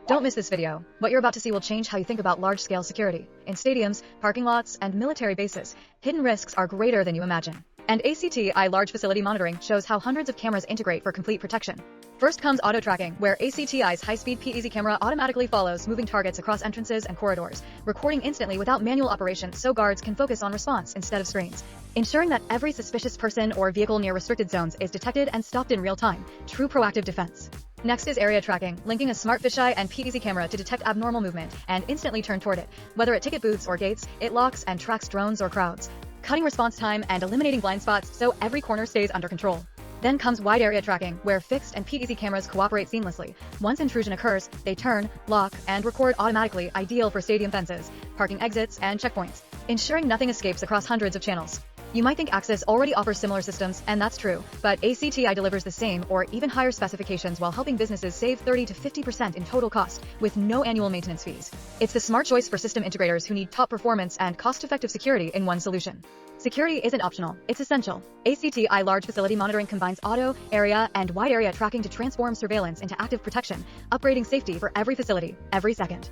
Don't miss this video. What you're about to see will change how you think about large-scale security. In stadiums, parking lots, and military bases, hidden risks are greater than you imagine. And ACTi Large Facility Monitoring shows how hundreds of cameras integrate for complete protection. First comes auto tracking, where ACTi's high-speed PTZ camera automatically follows moving targets across entrances and corridors, recording instantly without manual operation so guards can focus on response instead of screens, ensuring that every suspicious person or vehicle near restricted zones is detected and stopped in real time. True proactive defense. Next is area tracking, linking a smart fisheye and PTZ camera to detect abnormal movement and instantly turn toward it. Whether at ticket booths or gates, it locks and tracks drones or crowds, cutting response time and eliminating blind spots so every corner stays under control. Then comes wide area tracking, where fixed and PTZ cameras cooperate seamlessly. Once intrusion occurs, they turn, lock, and record automatically, ideal for stadium fences, parking exits, and checkpoints, ensuring nothing escapes across hundreds of channels. You might think Axis already offers similar systems, and that's true, but ACTi delivers the same or even higher specifications while helping businesses save 30 to 50% in total cost with no annual maintenance fees. It's the smart choice for system integrators who need top performance and cost-effective security in one solution. Security isn't optional, it's essential. ACTi Large Facility Monitoring combines auto, area, and wide area tracking to transform surveillance into active protection, upgrading safety for every facility, every second.